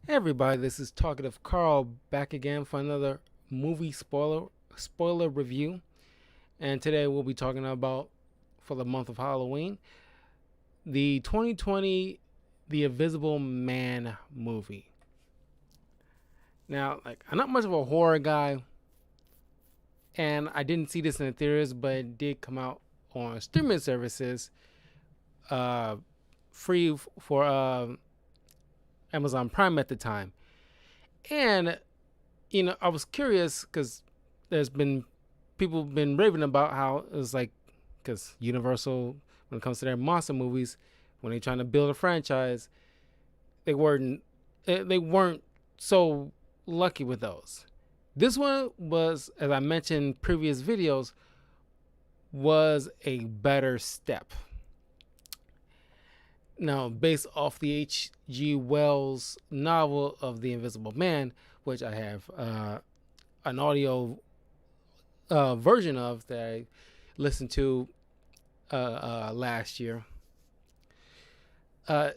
Hey everybody, this is Talkative Carl back again for another movie spoiler review. And today we'll be talking about, for the month of Halloween, the 2020 The Invisible Man movie. Now, I'm not much of a horror guy, and I didn't see this in the theaters, but it did come out on streaming services, uh, free for Amazon Prime at the time. And I was curious because there's been people been raving about how it was like, because Universal, when it comes to their monster movies, when they're trying to build a franchise, they weren't so lucky with those. This one was, as I mentioned in previous videos, was a better step. Now, based off the H.G. Wells novel of The Invisible Man, which I have an audio version of that I listened to last year. Uh,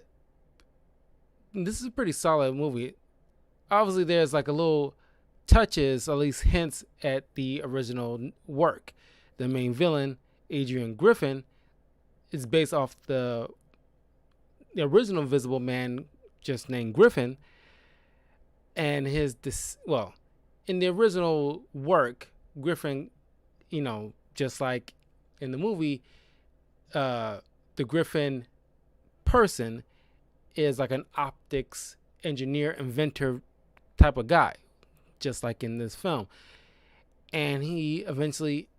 this is a pretty solid movie. Obviously, there's like a little touches, at least hints at the original work. The main villain, Adrian Griffin, is based off the original Invisible Man, just named Griffin, and in the original work, Griffin, just like in the movie, the Griffin person is like an optics engineer, inventor type of guy, just like in this film. And he eventually,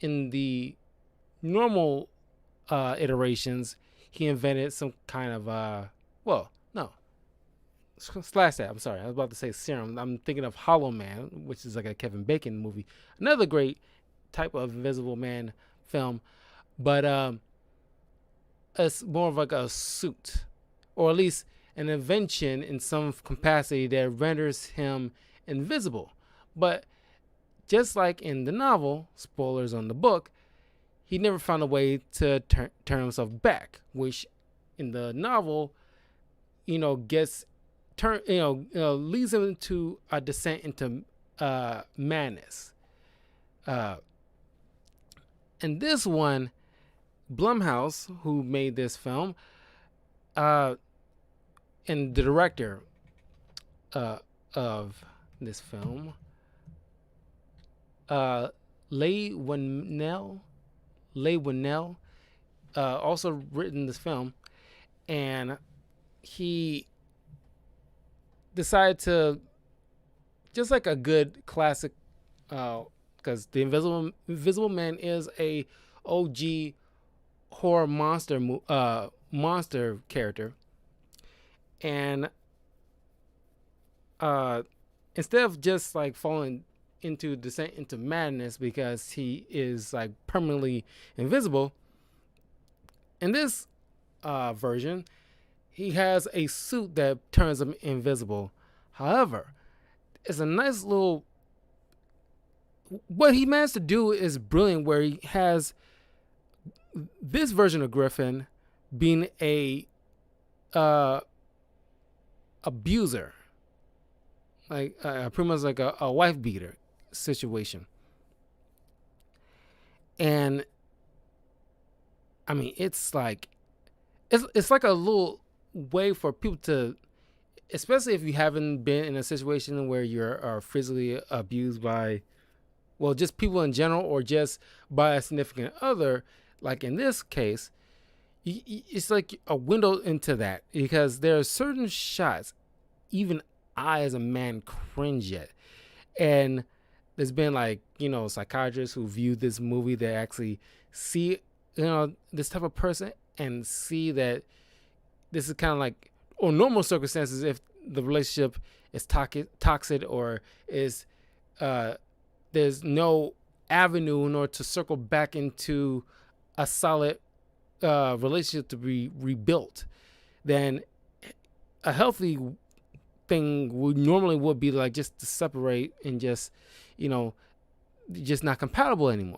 in the normal iterations, he invented some kind of, no, slash that. I'm sorry. I was about to say serum. I'm thinking of Hollow Man, which is like a Kevin Bacon movie. Another great type of Invisible Man film, but it's more of like a suit, or at least an invention in some capacity that renders him invisible. But just like in the novel, spoilers on the book, he never found a way to turn himself back, which in the novel, gets leads him into a descent into madness. And this one, Blumhouse, who made this film, and the director of this film, Leigh Whannell, also written this film, and he decided to, just like a good classic, because the Invisible Man is a OG horror monster character, and instead of just like falling into descent into madness because he is like permanently invisible, in this version he has a suit that turns him invisible. However, it's a nice little, what he managed to do is brilliant, where he has this version of Griffin being a abuser, like pretty much like a wife beater situation. And I mean, it's like a little way for people to, especially if you haven't been in a situation where you're physically abused by, just people in general, or just by a significant other. Like in this case, it's like a window into that, because there are certain shots even I as a man cringe at. And there's been psychiatrists who view this movie that actually see this type of person and see that this is kind of like, or normal circumstances, if the relationship is toxic, or is there's no avenue in order to circle back into a solid relationship to be rebuilt, then a healthy thing would be like just to separate and just just not compatible anymore.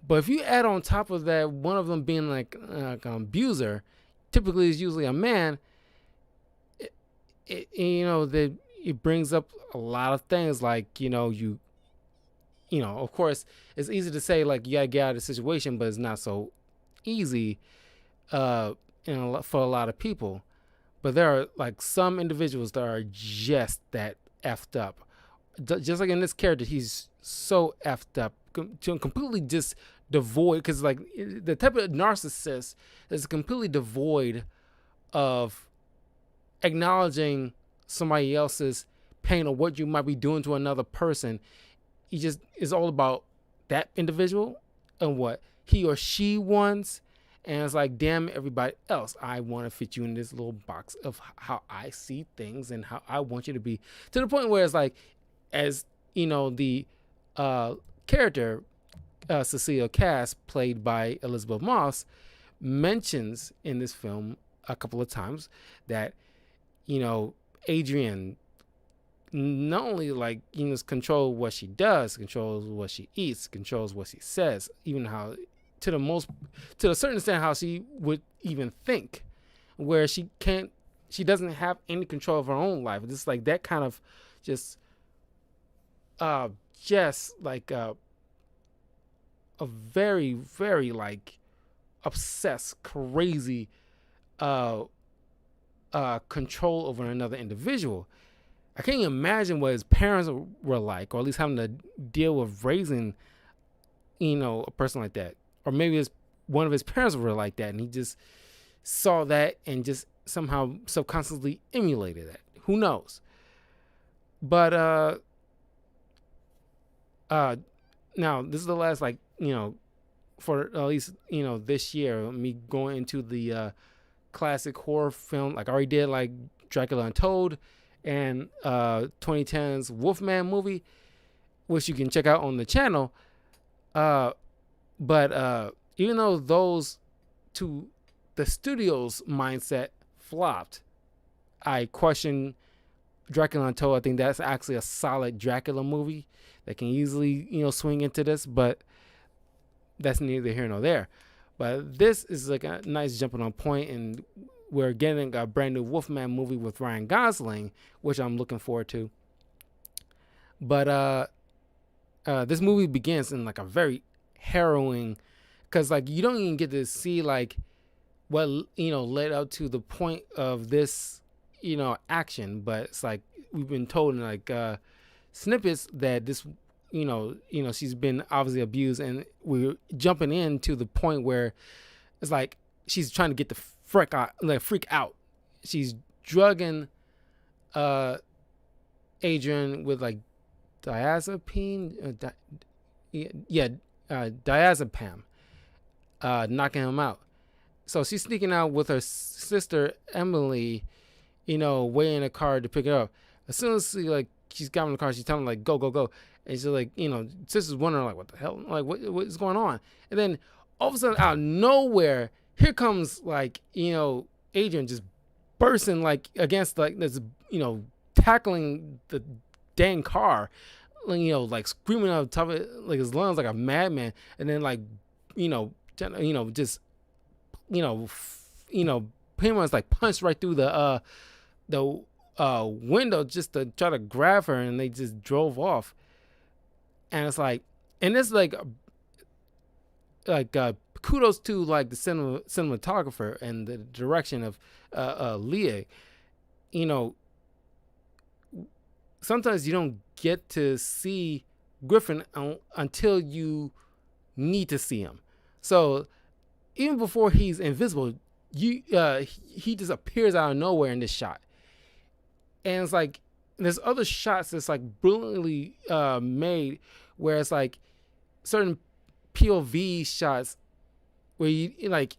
But if you add on top of that, one of them being like an abuser, typically is usually a man, that it brings up a lot of things like of course it's easy to say like you gotta get out of the situation, but it's not so easy uh for a lot of people. But there are like some individuals that are just that effed up. Just like in this character, he's so effed up, completely just devoid. Because like the type of narcissist is completely devoid of acknowledging somebody else's pain or what you might be doing to another person. He just is all about that individual and what he or she wants. And it's like, damn everybody else, I want to fit you in this little box of how I see things and how I want you to be. To the point where it's like, as the character, Cecilia Cass, played by Elizabeth Moss, mentions in this film a couple of times that, Adrian not only like control what she does, controls what she eats, controls what she says, even how to a certain extent how she would even think, where she doesn't have any control of her own life. It's like that kind of just like a very very like obsessed crazy control over another individual. I can't imagine what his parents were like, or at least having to deal with raising, a person like that. Or maybe one of his parents were like that, and he just saw that and just somehow subconsciously emulated that. Who knows? But now this is the last for at least this year, me going into the classic horror film. Like I already did like Dracula Untold and 2010's Wolfman movie, which you can check out on the channel. But even though those two, the studio's mindset flopped, I question Dracula Untold. I think that's actually a solid Dracula movie that can easily swing into this, but that's neither here nor there. But this is like a nice jumping on point, and we're getting a brand new Wolfman movie with Ryan Gosling, which I'm looking forward to. But this movie begins in like a very harrowing, because like you don't even get to see like what led up to the point of this action, but it's like we've been told in like snippets that this she's been obviously abused, and we're jumping into the point where it's like she's trying to get the freak out. She's drugging Adrian with like diazepam, diazepam, knocking him out. So she's sneaking out with her sister Emily, waiting in a car to pick her up. As soon as she's got in the car, she's telling like go go go, and she's like sister's wondering like what the hell, like what's going on, and then all of a sudden out of nowhere, here comes like Adrian just bursting like against like this tackling the dang car, like screaming out of the top of it, like his lungs like a madman, and then like just pretty much like punched right through the window just to try to grab her, and they just drove off. And it's like, and it's like kudos to like the cinematographer and the direction of Leah. Sometimes you don't get to see Griffin until you need to see him. So even before he's invisible, he just appears out of nowhere in this shot. And it's like there's other shots that's like brilliantly made, where it's like certain POV shots where you like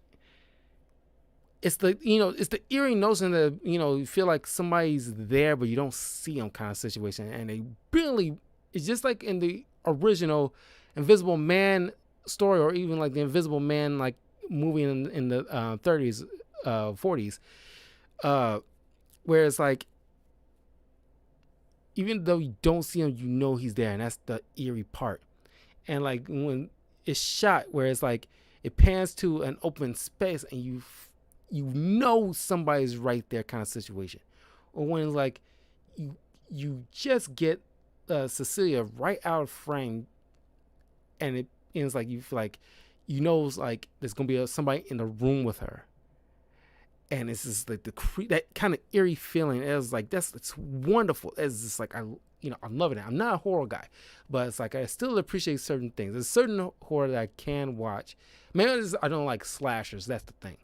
it's the it's the eerie notion that you feel like somebody's there but you don't see them kind of situation. And they really, it's just like in the original Invisible Man story, or even like the Invisible Man like movie in the 30s 40s, where it's like even though you don't see him, he's there, and that's the eerie part. And like when it's shot where it's like it pans to an open space and you somebody's right there kind of situation, or when like you you just get Cecilia right out of frame, and it ends like you feel like you know it's like there's gonna be somebody in the room with her, and it's just like that kind of eerie feeling. It was like it's wonderful. It's just like I'm loving it. I'm not a horror guy, but it's like I still appreciate certain things. There's certain horror that I can watch. Maybe I don't like slashers. That's the thing.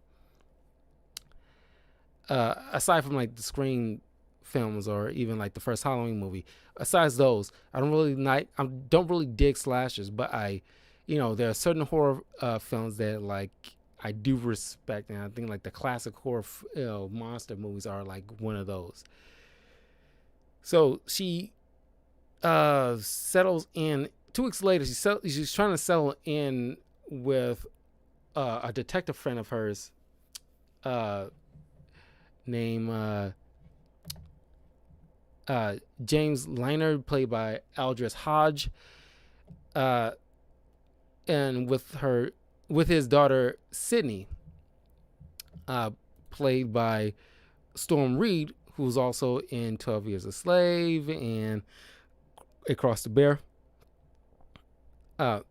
Aside from like the Scream films or even like the first Halloween movie, besides those, I don't really dig slashers, but there are certain horror films that like I do respect, and I think like the classic horror monster movies are like one of those. So she settles in 2 weeks later. She's trying to settle in with a detective friend of hers uh, named James Liner, played by Aldris Hodge, uh, and with his daughter Sydney, played by Storm Reed, who's also in 12 Years a Slave and Across the Bear. I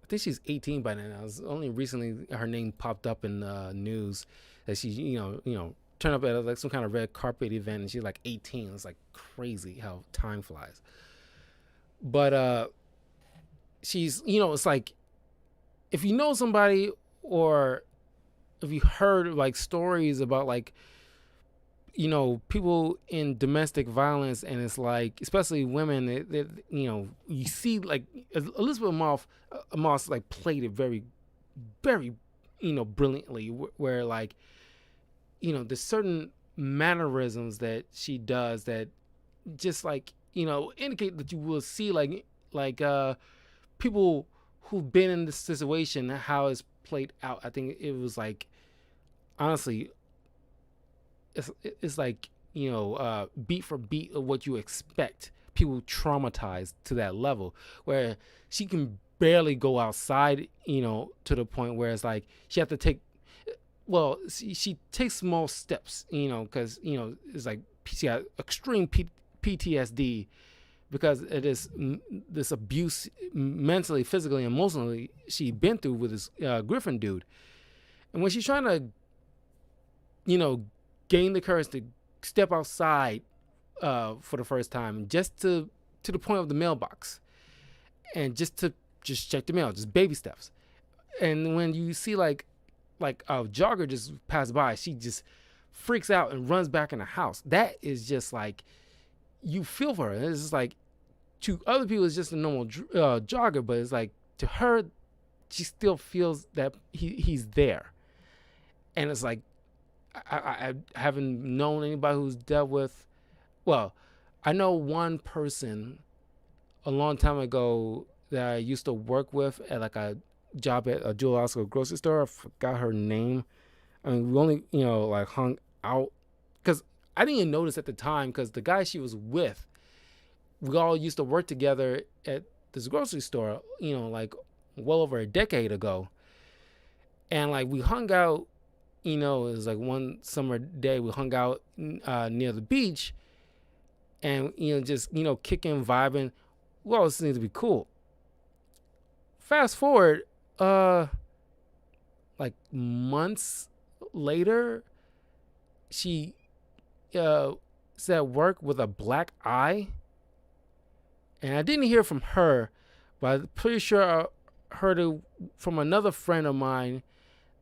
think she's 18 by now. It was only recently her name popped up in the news that she, turned up at like some kind of red carpet event, and she's like 18. It's like crazy how time flies. But she's, it's like if you know somebody, or if you heard like stories about like people in domestic violence, and it's like especially women that you see like Elizabeth Moss like played it very, very brilliantly, where like there's certain mannerisms that she does that just like indicate that you will see like people who've been in this situation, how it's played out. I think it was like, honestly, it's like beat for beat of what you expect. People traumatized to that level where she can barely go outside, to the point where it's like she have to take, well, she takes small steps, because it's like she got extreme PTSD because it is this abuse, mentally, physically, emotionally, she'd been through with this Griffin dude. And when she's trying to gain the courage to step outside for the first time, just to the point of the mailbox, and just check the mail, just baby steps. And when you see like a jogger just pass by, she just freaks out and runs back in the house. That is just like, you feel for her. It's just like, to other people it's just a normal jogger, but it's like to her, she still feels that he's there. And it's like, I haven't known anybody who's dealt with, well, I know one person a long time ago that I used to work with at like a job at a Jewel Oscar grocery store. I forgot her name. I mean, we only, like hung out because I didn't even notice at the time, because the guy she was with, we all used to work together at this grocery store, like well over a decade ago. And like we hung out, it was like one summer day we hung out near the beach, and just kicking, vibing. We all seemed to be cool. Fast forward, like months later, she is at work with a black eye, and I didn't hear from her, but I'm pretty sure I heard it from another friend of mine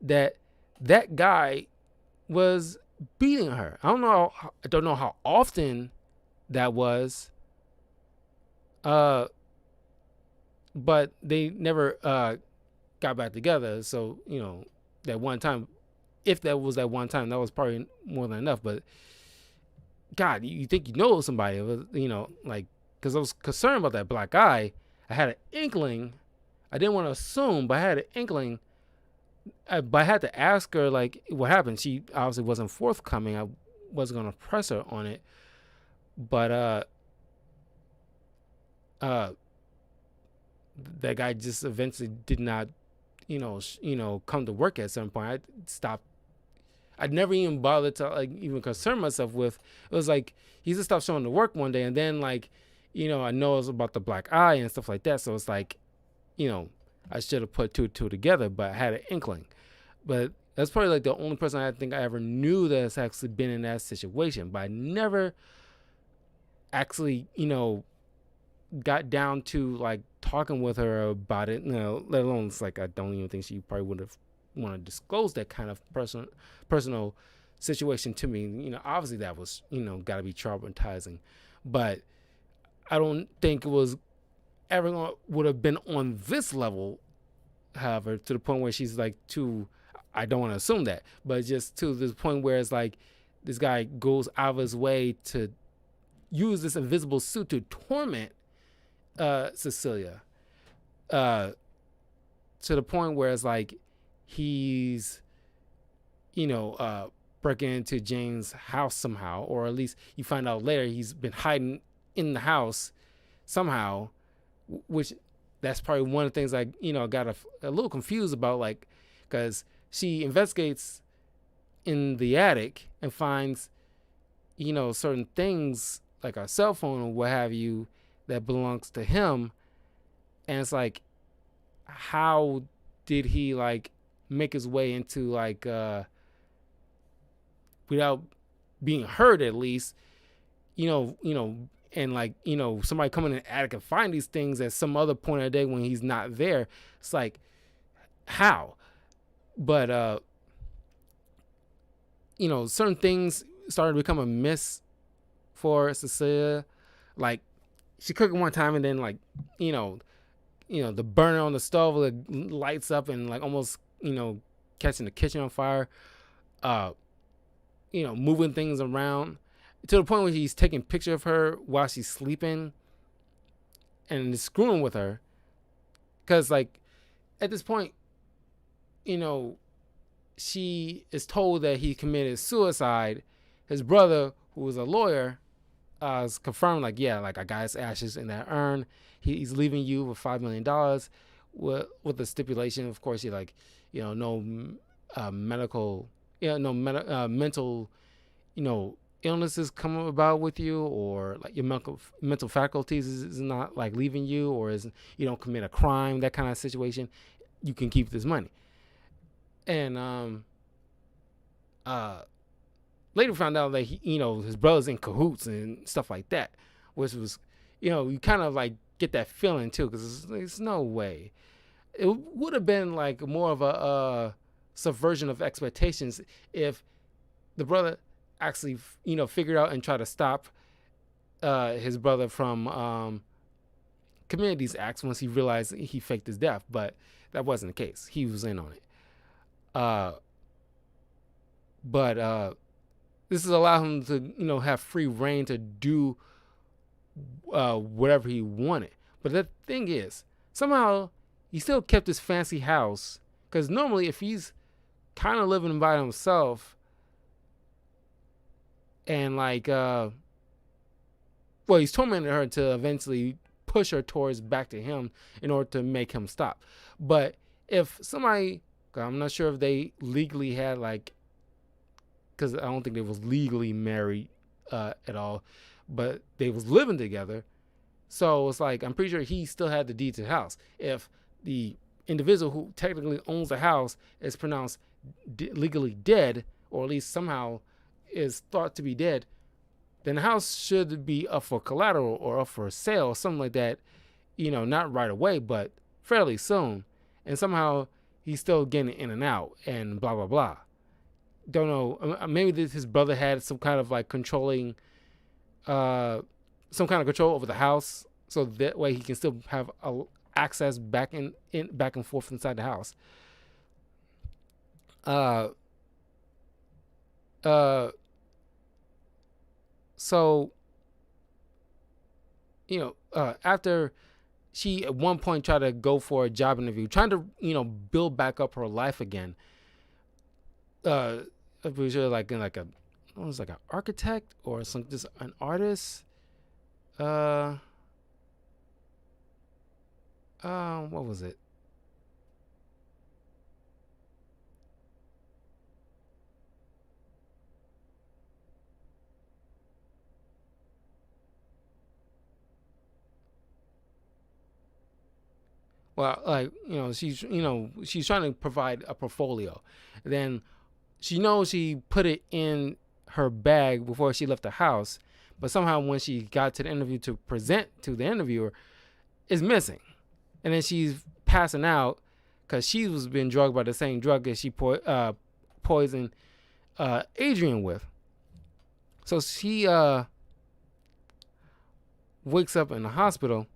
that guy was beating her. I don't know how often that was, but they never got back together. So that one time, if that was that one time, that was probably more than enough. But God, you think somebody, like, because I was concerned about that black eye. I had an inkling. I didn't want to assume, but I had an inkling. But I had to ask her, like, what happened. She obviously wasn't forthcoming. I wasn't going to press her on it. But that guy just eventually did not, come to work at some point. I stopped. I never even bothered to like even concern myself with. It was like he just stopped showing to work one day, and then like, I know it was about the black eye and stuff like that. So it's like, you know, I should have put two and two together, but I had an inkling. But that's probably like the only person I think I ever knew that's actually been in that situation. But I never actually, got down to like talking with her about it. Let alone it's like I don't even think she probably would have want to disclose that kind of personal situation to me. Obviously that was got to be traumatizing, but I don't think it was ever would have been on this level. However, to the point where she's like too. I don't want to assume that, but just to this point where it's like this guy goes out of his way to use this invisible suit to torment Cecilia, to the point where it's like he's, breaking into Jane's house somehow, or at least you find out later he's been hiding in the house somehow, which that's probably one of the things I, got a little confused about, like, because she investigates in the attic and finds, certain things like a cell phone or what have you that belongs to him. And it's like, how did he like make his way into like without being heard at least, and like, somebody coming in the attic and find these things at some other point of the day when he's not there. It's like, how? But certain things started to become a miss for Cecilia. Like she cooked one time and then like, the burner on the stove like, lights up and like almost, catching the kitchen on fire. Moving things around to the point where he's taking picture of her while she's sleeping and screwing with her. Cause like at this point, she is told that he committed suicide. His brother, who was a lawyer, is confirmed like, yeah, like I got his ashes in that urn. He's leaving you with $5 million with the stipulation, of course, he like, no medical, mental, illnesses come about with you, or like your mental faculties is not like leaving you, or is you don't commit a crime, that kind of situation, you can keep this money. And later found out that he, his brother's in cahoots and stuff like that, which was, you kind of like get that feeling too, because there's no way. It would have been like more of a subversion of expectations if the brother actually, figured out and tried to stop his brother from committing these acts once he realized he faked his death. But that wasn't the case. He was in on it. But this has allowed him to, have free reign to do whatever he wanted. But the thing is, somehow he still kept his fancy house, because normally if he's kind of living by himself and like, he's tormenting her to eventually push her towards back to him in order to make him stop. But if somebody, I'm not sure if they legally had like, because I don't think they was legally married at all, but they was living together. So it's like, I'm pretty sure he still had the deed to the house. If the individual who technically owns the house is pronounced legally dead, or at least somehow is thought to be dead, then the house should be up for collateral or up for sale or something like that, not right away, but fairly soon. And somehow he's still getting in and out and blah, blah, blah. Don't know. Maybe his brother had some kind of like controlling, some kind of control over the house, so that way he can still have access back back and forth inside the house. So after she at one point tried to go for a job interview, trying to build back up her life again. I'm pretty sure like in like it was like an architect or some just an artist. What was it? Well, like, she's trying to provide a portfolio. Then she knows she put it in her bag before she left the house, but somehow when she got to the interview to present to the interviewer, it's missing. And then she's passing out because she was being drugged by the same drug that she poisoned Adrian with. So she wakes up in the hospital,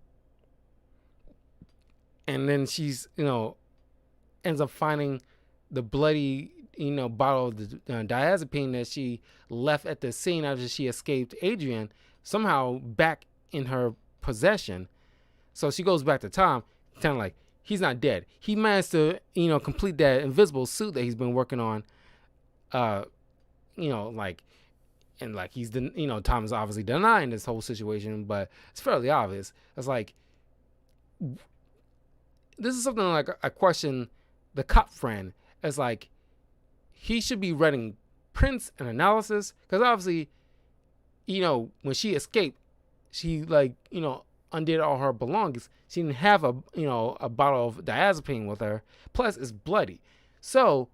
and then she's ends up finding the bloody bottle of the diazepam that she left at the scene after she escaped Adrian, somehow back in her possession. So she goes back to Tom, kind of like, he's not dead. He managed to complete that invisible suit that he's been working on. Like, and like he's Tom is obviously denying this whole situation, but it's fairly obvious. It's like, this is something like I question the cop friend. It's like, he should be running prints and analysis, because obviously, when she escaped, she undid all her belongings. She didn't have a bottle of diazepam with her. Plus, it's bloody. So,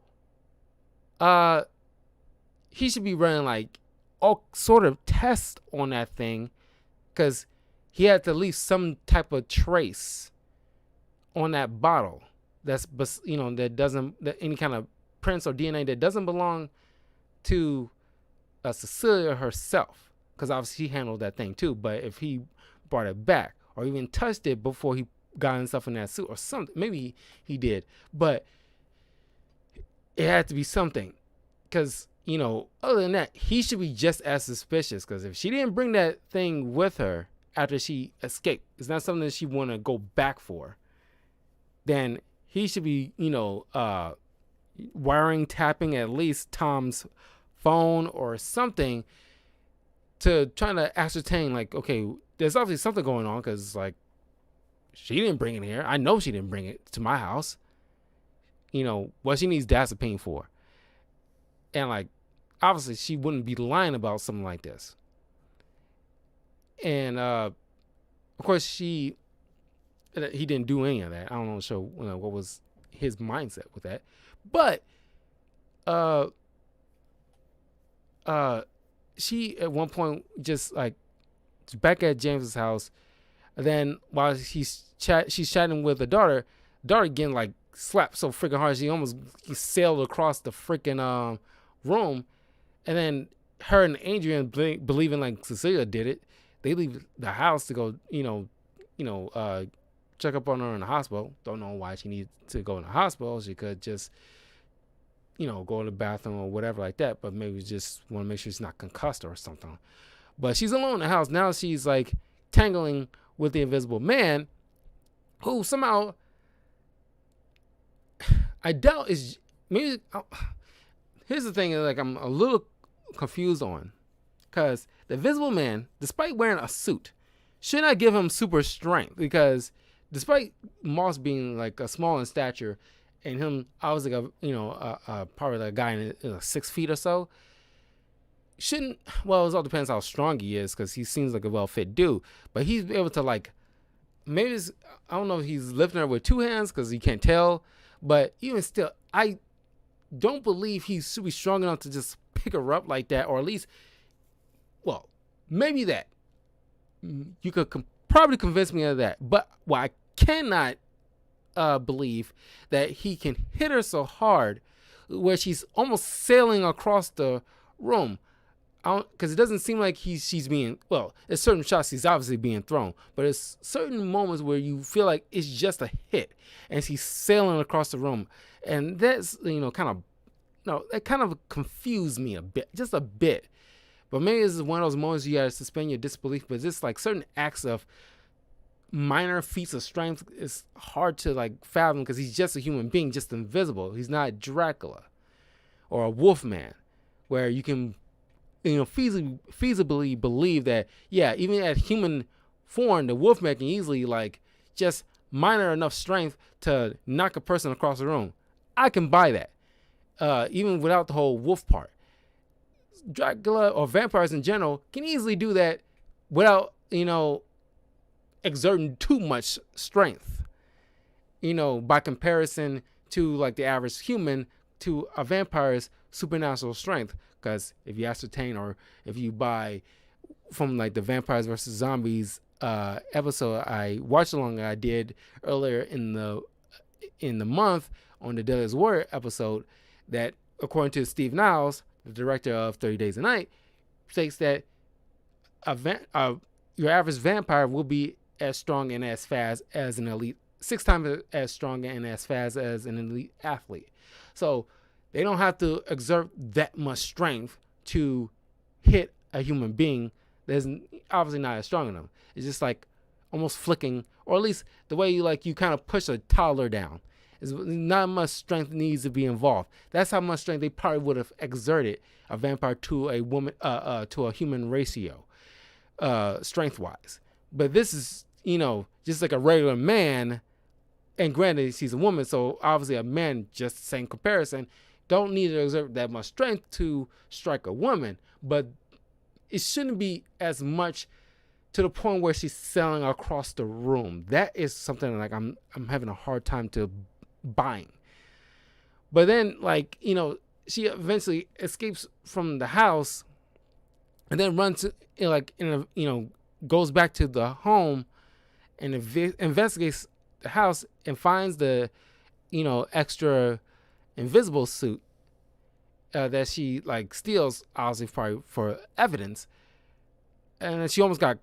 he should be running like all sort of tests on that thing, because he had to leave some type of trace on that bottle that doesn't, that any kind of prints or DNA that doesn't belong to Cecilia herself, because obviously he handled that thing too. But if he brought it back or even touched it before he got himself in that suit or something, maybe he did, but it had to be something, because other than that, he should be just as suspicious, because if she didn't bring that thing with her after she escaped, it's not something that she want to go back for, then he should be wiring tapping at least Tom's phone or something to trying to ascertain, like, okay, there's obviously something going on, because like, she didn't bring it here. I know she didn't bring it to my house. What she needs diazepam for. And like, obviously she wouldn't be lying about something like this. And of course he didn't do any of that. I don't know sure what was his mindset with that. But she at one point just like back at James's house, and then while she's chatting with the daughter getting like slapped so freaking hard she almost sailed across the freaking room, and then her and Adrian believing like Cecilia did it, they leave the house to go check up on her in the hospital. Don't know why she needs to go in the hospital. She could just go to the bathroom or whatever like that, but maybe just want to make sure she's not concussed or something. But she's alone in the house. Now she's like tangling with the Invisible Man, who somehow, I doubt is maybe. Here's the thing, like, I'm a little confused on, because the Invisible Man, despite wearing a suit, should not give him super strength, because despite Moss being like a small in stature, and him, I was like probably like a guy in 6 feet or so, shouldn't, well, it all depends how strong he is, because he seems like a well-fit dude, but he's able to like, maybe I don't know if he's lifting her with 2 hands, because you can't tell, but even still, I don't believe he should be strong enough to just pick her up like that, or at least, well, maybe that. You could probably convince me of that, but what I cannot believe that he can hit her so hard where she's almost sailing across the room, because it doesn't seem like she's being, well, there's certain shots he's obviously being thrown, but there's certain moments where you feel like it's just a hit and she's sailing across the room, and that's that kind of confused me a bit, just a bit. But maybe this is one of those moments you gotta suspend your disbelief, but just like certain acts of minor feats of strength is hard to like fathom, because he's just a human being, just invisible. He's not Dracula or a Wolfman, where you can feasibly believe that, yeah, even at human form, the Wolfman can easily like just minor enough strength to knock a person across the room. I can buy that, even without the whole wolf part. Dracula or vampires in general can easily do that without exerting too much strength. by comparison to like the average human, to a vampire's supernatural strength. Because if you ascertain, or if you buy from like the Vampires versus Zombies episode I watched along, I did earlier in the month on the Deadliest Warrior episode, that according to Steve Niles, the director of 30 Days a Night, states that your average vampire will be as strong and as fast as an elite, 6 times as strong and as fast as an elite athlete. So they don't have to exert that much strength to hit a human being that's obviously not as strong enough. It's just like almost flicking, or at least the way you kind of push a toddler down. Is not much strength needs to be involved. That's how much strength they probably would have exerted a vampire to a woman, to a human ratio, strength wise. But this is, just like a regular man, and granted she's a woman, so obviously a man, just the same comparison, don't need to exert that much strength to strike a woman. But it shouldn't be as much to the point where she's sailing across the room. That is something like I'm having a hard time to buying. But then, she eventually escapes from the house, and then runs goes back to the home and investigates the house and finds the extra invisible suit that she steals, obviously probably for evidence. And she almost got,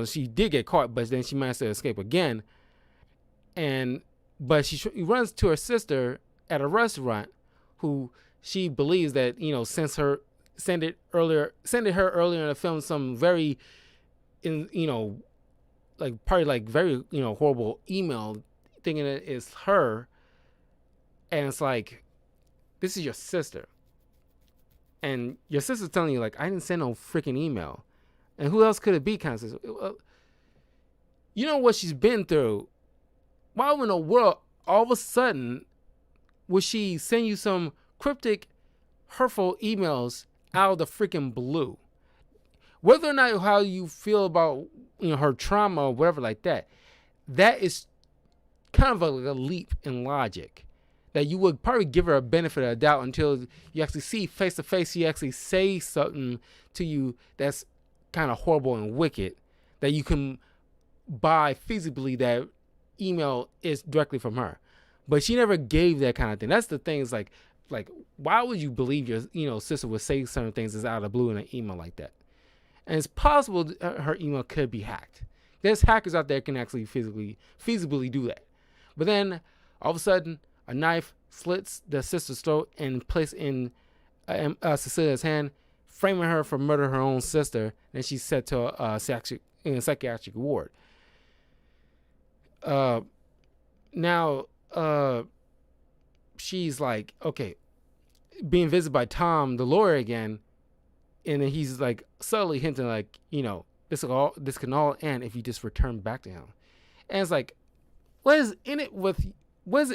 she did get caught, but then she managed to escape again. But she runs to her sister at a restaurant, who she believes that sent it her earlier in the film some very, very horrible email, thinking that it's her, and it's like, this is your sister, and your sister's telling you I didn't send no freaking email, and who else could it be? Kind of, you know what she's been through. Why in the world, all of a sudden, would she send you some cryptic, hurtful emails out of the freaking blue? Whether or not how you feel about her trauma or whatever like that, that is kind of a leap in logic. That you would probably give her a benefit of the doubt until you actually see face to face, she actually say something to you that's kind of horrible and wicked, that you can buy feasibly that email is directly from her. But she never gave that kind of thing. That's the thing, is like why would you believe your sister would say certain things that's out of the blue in an email like that? And it's possible her email could be hacked. There's hackers out there who can actually feasibly do that. But then all of a sudden, a knife slits the sister's throat and placed in Cecilia's hand, framing her for murdering her own sister. And she's sent to a psychiatric ward. Now, she's okay, being visited by Tom, the lawyer, again, and then he's subtly hinting this can all end if you just return back to him. And it's what is in it with, what's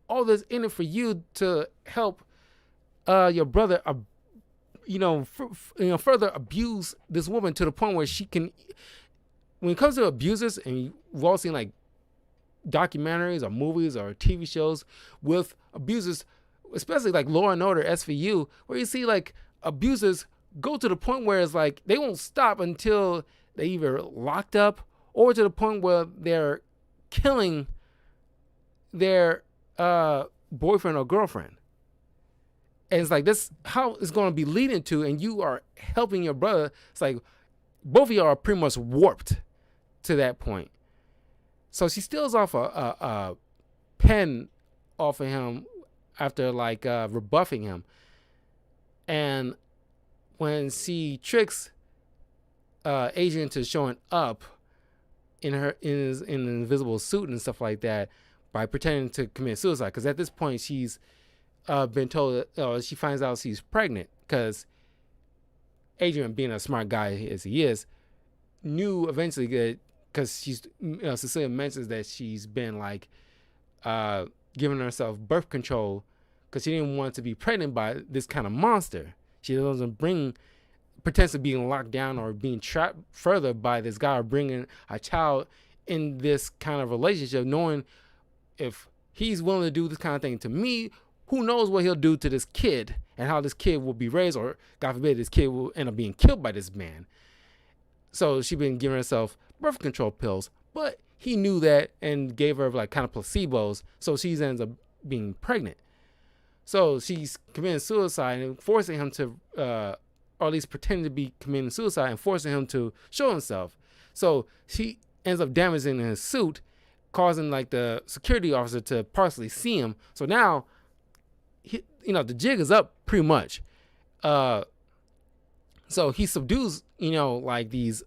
all this in it for you to help your brother further abuse this woman to the point where she can, when it comes to abusers, and we've all seen documentaries or movies or TV shows with abusers, especially Law and Order SVU, where you see abusers go to the point where it's they won't stop until they either locked up or to the point where they're killing their boyfriend or girlfriend. And it's this how it's going to be leading to, and you are helping your brother. It's both of you are pretty much warped to that point. So she steals off a pen off of him after rebuffing him. And when she tricks Adrian into showing up in an invisible suit and stuff like that by pretending to commit suicide, because at this point she's been told that, she finds out she's pregnant, because Adrian, being a smart guy as he is, knew eventually that, because she's Cecilia mentions that she's been giving herself birth control because she didn't want to be pregnant by this kind of monster. She doesn't pretends to being locked down or being trapped further by this guy, or bringing a child in this kind of relationship, knowing if he's willing to do this kind of thing to me, who knows what he'll do to this kid and how this kid will be raised, or God forbid, this kid will end up being killed by this man. So she's been giving herself birth control pills, but he knew that and gave her like kind of placebos. So she ends up being pregnant. So she's committing suicide and forcing him to, or at least pretending to be committing suicide and forcing him to show himself. So she ends up damaging his suit, causing like the security officer to partially see him. So now, the jig is up pretty much. So he subdues, like these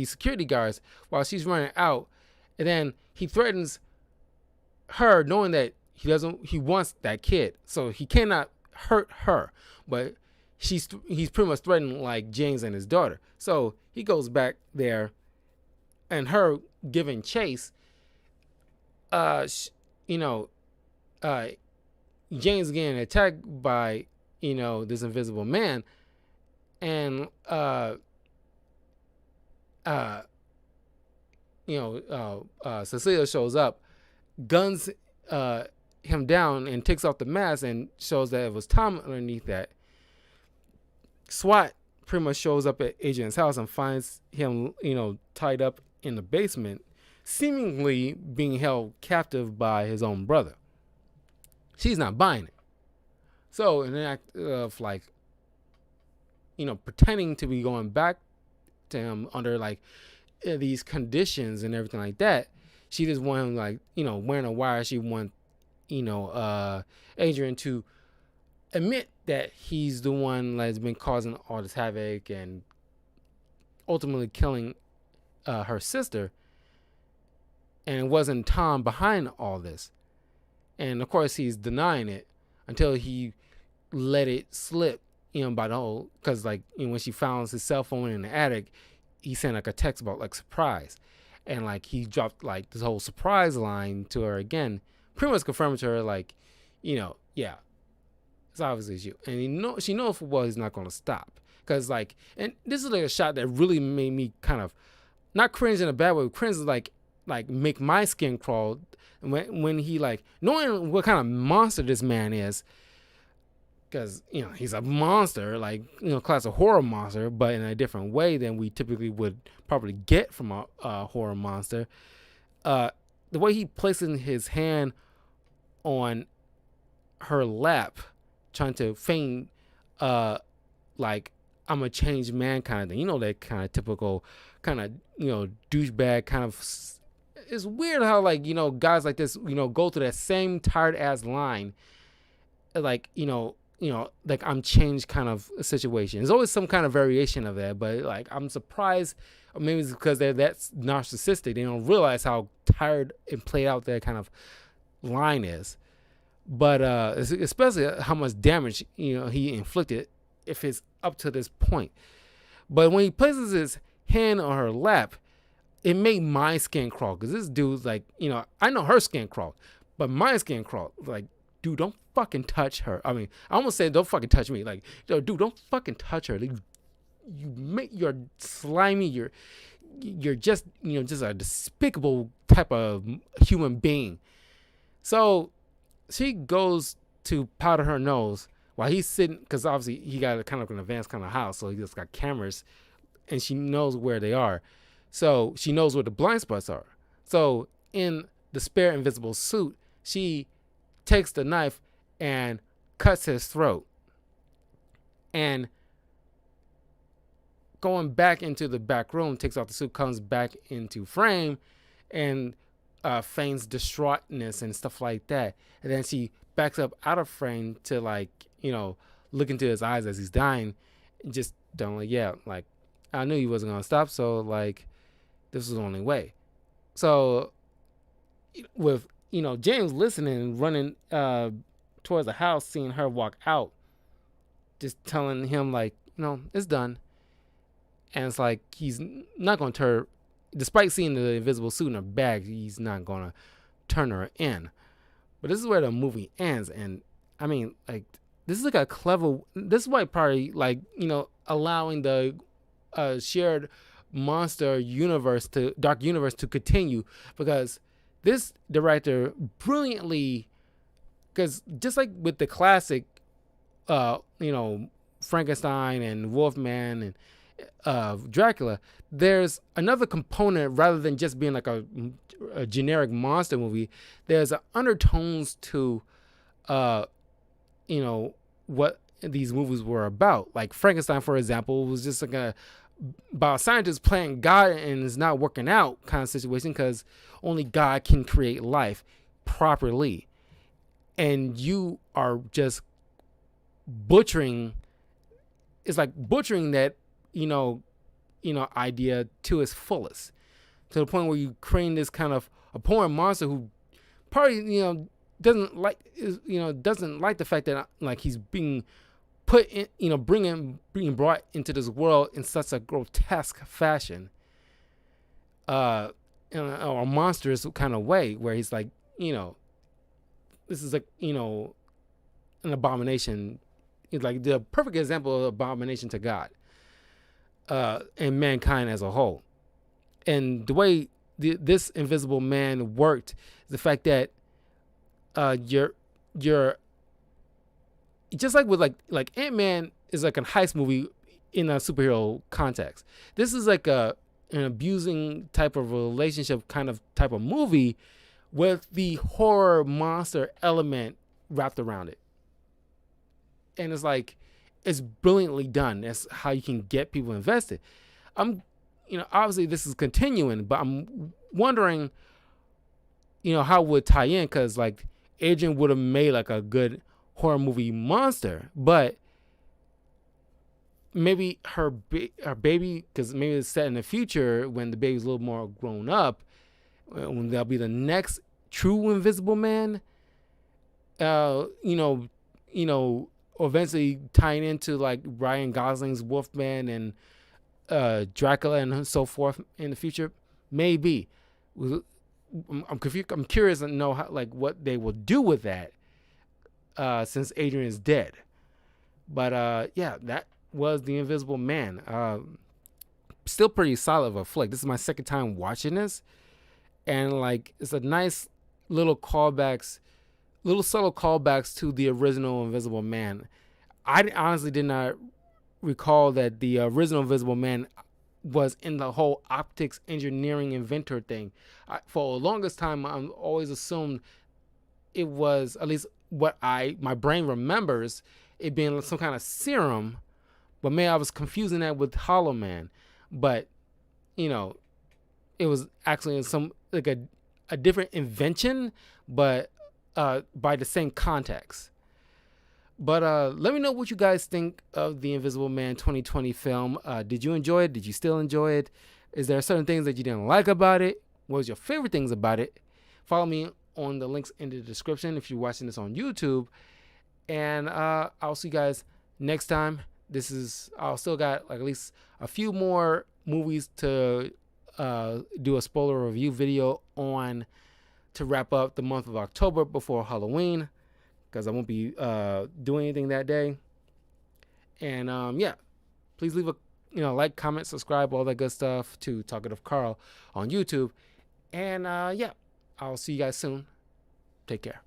security guards while she's running out, and then he threatens her, knowing that he wants that kid, so he cannot hurt her, but he's pretty much threatening like James and his daughter. So he goes back there, and her giving chase. James getting attacked by this invisible man, and Cecilia shows up, guns him down, and takes off the mask and shows that it was Tom underneath that. SWAT pretty much shows up at Adrian's house and finds him, tied up in the basement, seemingly being held captive by his own brother. She's not buying it. So in an act of like, pretending to be going back to him under like these conditions and everything like that, she just wanted him like, wearing a wire. She want, Adrian to admit that he's the one that's been causing all this havoc and ultimately killing her sister. And it wasn't Tom behind all this. And of course he's denying it until he let it slip, by the whole, because like, when she found his cell phone in the attic, he sent like a text about like surprise, and like he dropped like this whole surprise line to her again, pretty much confirming to her like, yeah, it's obviously you, and she knows for well he's not going to stop, because like, and this is like a shot that really made me kind of not cringe in a bad way, cringe like make my skin crawl when he like, knowing what kind of monster this man is, because he's a monster, like class of horror monster, but in a different way than we typically would probably get from a horror monster. The way he places his hand on her lap, trying to feign like I'm a changed man kind of thing, that kind of typical kind of douchebag kind of. It's weird how like guys like this go through that same tired ass line, like like I'm changed kind of situation. There's always some kind of variation of that, but like I'm surprised, or maybe it's because they're that narcissistic, they don't realize how tired and played out that kind of line is. But especially how much damage he inflicted if it's up to this point. But when he places his hand on her lap, it made my skin crawl, because this dude's like, I know her skin crawled, but my skin crawled. Like, dude, don't fucking touch her. I mean, I almost said, don't fucking touch me. Like, dude, don't fucking touch her. Like, you're slimy. You're just, just a despicable type of human being. So she goes to powder her nose while he's sitting, because obviously he got a kind of an advanced kind of house, so he just got cameras, and she knows where they are. So she knows where the blind spots are. So in the spare invisible suit, she takes the knife and cuts his throat. And going back into the back room, takes off the suit, comes back into frame, and feigns distraughtness and stuff like that. And then she backs up out of frame to like, look into his eyes as he's dying. And just don't like, yeah, like I knew he wasn't gonna stop, so like this was the only way. So with James listening, running towards the house, seeing her walk out, just telling him like, it's done. And it's like he's not gonna turn, despite seeing the invisible suit in her bag, he's not gonna turn her in. But this is where the movie ends, and I mean, like, this is like a clever. This is why probably like allowing the shared monster universe to dark universe to continue, because This director brilliantly, because just like with the classic, you know, Frankenstein and Wolfman and Dracula, there's another component rather than just being like a generic monster movie. There's undertones to, you know, what these movies were about. Like Frankenstein, for example, was just like about a scientist playing God and it's not working out kind of situation because only God can create life properly. And you are just butchering, it's like butchering that, idea to its fullest, to the point where you create this kind of abhorrent monster who probably, doesn't like, doesn't like the fact that like he's being put in, being brought into this world in such a grotesque fashion, in a monstrous kind of way, where he's like, this is like, an abomination. It's like the perfect example of abomination to God, and mankind as a whole. And the way this Invisible Man worked is the fact that you're just like with like Ant-Man is like a heist movie in a superhero context. This is like an abusing type of relationship type of movie with the horror monster element wrapped around it. And it's like, it's brilliantly done. That's how you can get people invested. Obviously this is continuing, but I'm wondering, how it would tie in, because like Adrian would have made like a good horror movie monster, but maybe her baby, because maybe it's set in the future when the baby's a little more grown up, when there'll be the next true Invisible Man, eventually tying into like Ryan Gosling's Wolfman and Dracula and so forth in the future. Maybe. I'm confused. I'm curious to know how, like, what they will do with that, since Adrian is dead. But yeah, that was The Invisible Man. Still pretty solid of a flick. This is my second time watching this, and like, it's a nice little subtle callbacks to the original Invisible Man. I honestly did not recall that the original Invisible Man was in the whole optics engineering inventor thing. For the longest time, I always assumed it was, at least what my brain remembers, it being some kind of serum, but maybe I was confusing that with Hollow Man. But it was actually some like a different invention, but by the same context. But let me know what you guys think of the Invisible Man 2020 film. Did you enjoy it? Did you still enjoy it? Is there certain things that you didn't like about it? What was your favorite things about it? Follow me on the links in the description if you're watching this on YouTube. And I'll see you guys next time. I'll still got like at least a few more movies to do a spoiler review video on, to wrap up the month of October before Halloween, because I won't be doing anything that day. And yeah, please leave a like, comment, subscribe, all that good stuff to Talkative Carl on YouTube. And yeah, I'll see you guys soon. Take care.